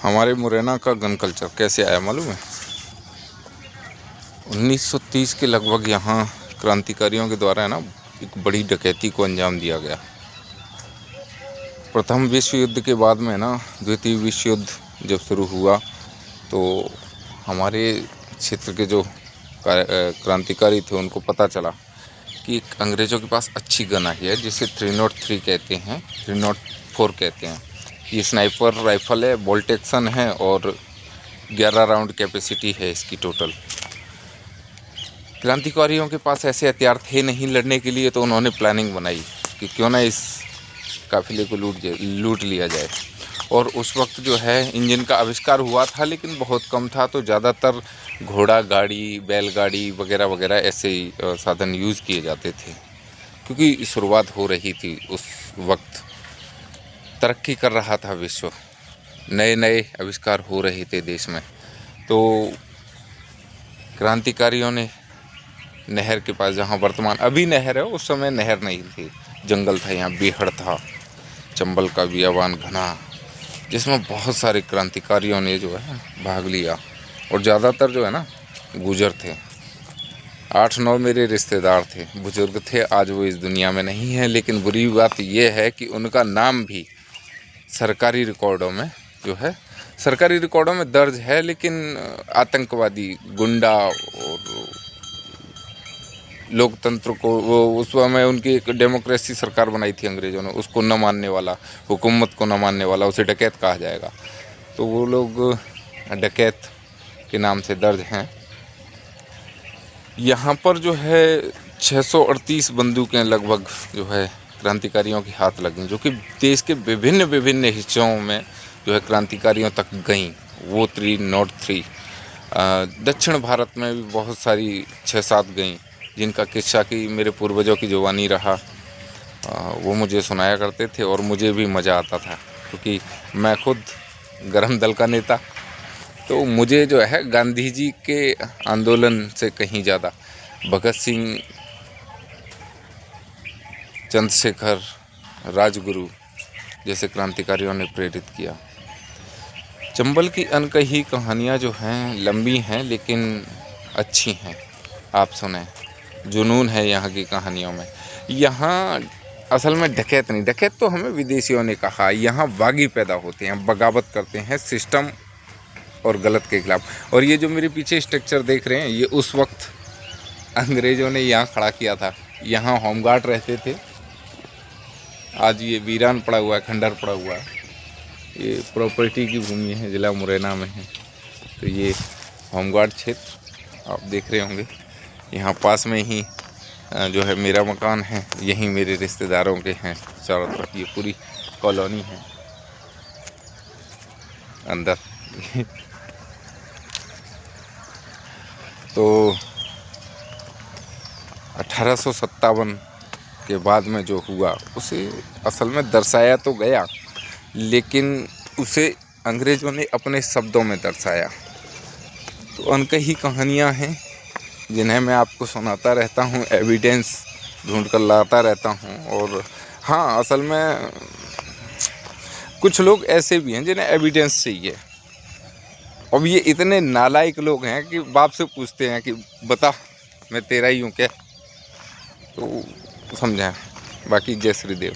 हमारे मुरैना का gun culture कैसे आया मालूम है? 1930 के लगभग यहाँ क्रांतिकारियों के द्वारा है ना एक बड़ी डकैती को अंजाम दिया गया। प्रथम विश्व युद्ध के बाद में ना द्वितीय विश्व युद्ध जब शुरू हुआ तो हमारे क्षेत्र के जो क्रांतिकारी थे उनको पता चला कि अंग्रेज़ों के पास अच्छी गन आई है जिसे 303 कहते हैं, 304 कहते हैं। ये स्नाइपर राइफ़ल है, बोल्ट एक्शन है और 11 राउंड कैपेसिटी है इसकी टोटल। क्रांतिकारियों के पास ऐसे हथियार थे नहीं लड़ने के लिए, तो उन्होंने प्लानिंग बनाई कि क्यों ना इस काफ़िले को लूट लिया जाए। और उस वक्त जो है इंजन का आविष्कार हुआ था लेकिन बहुत कम था, तो ज़्यादातर घोड़ा गाड़ी, बैलगाड़ी वगैरह वगैरह ऐसे ही साधन यूज़ किए जाते थे, क्योंकि शुरुआत हो रही थी उस वक्त, तरक्की कर रहा था विश्व, नए नए आविष्कार हो रहे थे देश में। तो क्रांतिकारियों ने नहर के पास, जहाँ वर्तमान अभी नहर है, उस समय नहर नहीं थी, जंगल था, यहाँ बीहड़ था, चंबल का बियाबान घना, जिसमें बहुत सारे क्रांतिकारियों ने जो है भाग लिया। और ज़्यादातर जो है ना गुजर थे। 8-9 मेरे रिश्तेदार थे, बुजुर्ग थे, आज वो इस दुनिया में नहीं है। लेकिन बुरी बात ये है कि उनका नाम भी सरकारी रिकॉर्डों में जो है, सरकारी रिकॉर्डों में दर्ज है, लेकिन आतंकवादी, गुंडा और लोकतंत्र को, वो उस समय उनकी एक डेमोक्रेसी सरकार बनाई थी अंग्रेज़ों ने, उसको न मानने वाला, हुकूमत को न मानने वाला, उसे डकैत कहा जाएगा। तो वो लोग डकैत के नाम से दर्ज हैं। यहाँ पर जो है 638 बंदूकें लगभग जो है क्रांतिकारियों के हाथ लगी, जो कि देश के विभिन्न विभिन्न हिस्सों में जो है क्रांतिकारियों तक गईं। वो 303 दक्षिण भारत में भी बहुत सारी 6-7 गईं, जिनका किस्सा कि मेरे पूर्वजों की जुबानी रहा, वो मुझे सुनाया करते थे और मुझे भी मज़ा आता था, क्योंकि मैं खुद गरम दल का नेता। तो मुझे जो है गांधी जी के आंदोलन से कहीं ज़्यादा भगत सिंह, चंद्रशेखर, राजगुरु जैसे क्रांतिकारियों ने प्रेरित किया। चंबल की अनकही कहानियाँ जो हैं लंबी हैं लेकिन अच्छी हैं, आप सुने, जुनून है यहाँ की कहानियों में। यहाँ असल में डकैत नहीं, डकैत तो हमें विदेशियों ने कहा, यहाँ बागी पैदा होते हैं, बगावत करते हैं सिस्टम और गलत के खिलाफ। और ये जो मेरे पीछे स्ट्रक्चर देख रहे हैं, ये उस वक्त अंग्रेज़ों ने यहाँ खड़ा किया था। यहाँ होमगार्ड रहते थे, आज ये वीरान पड़ा हुआ है, खंडर पड़ा हुआ है। ये प्रॉपर्टी की भूमि है, ज़िला मुरैना में है। तो ये होमगार्ड क्षेत्र आप देख रहे होंगे। यहाँ पास में ही जो है मेरा मकान है, यहीं मेरे रिश्तेदारों के हैं चारों तरफ। ये पूरी कॉलोनी है अंदर। तो 1857 के बाद में जो हुआ उसे असल में दर्शाया तो गया, लेकिन उसे अंग्रेज़ों ने अपने शब्दों में दर्शाया। तो अनकही कहानियाँ हैं जिन्हें मैं आपको सुनाता रहता हूँ, एविडेंस ढूंढ कर लाता रहता हूँ। और हाँ, असल में कुछ लोग ऐसे भी हैं जिन्हें एविडेंस चाहिए। अब ये इतने नालायक लोग हैं कि बाप से पूछते हैं कि बता मैं तेरा ही हूँ क्या। तो समझा। बाकी जय श्री देव।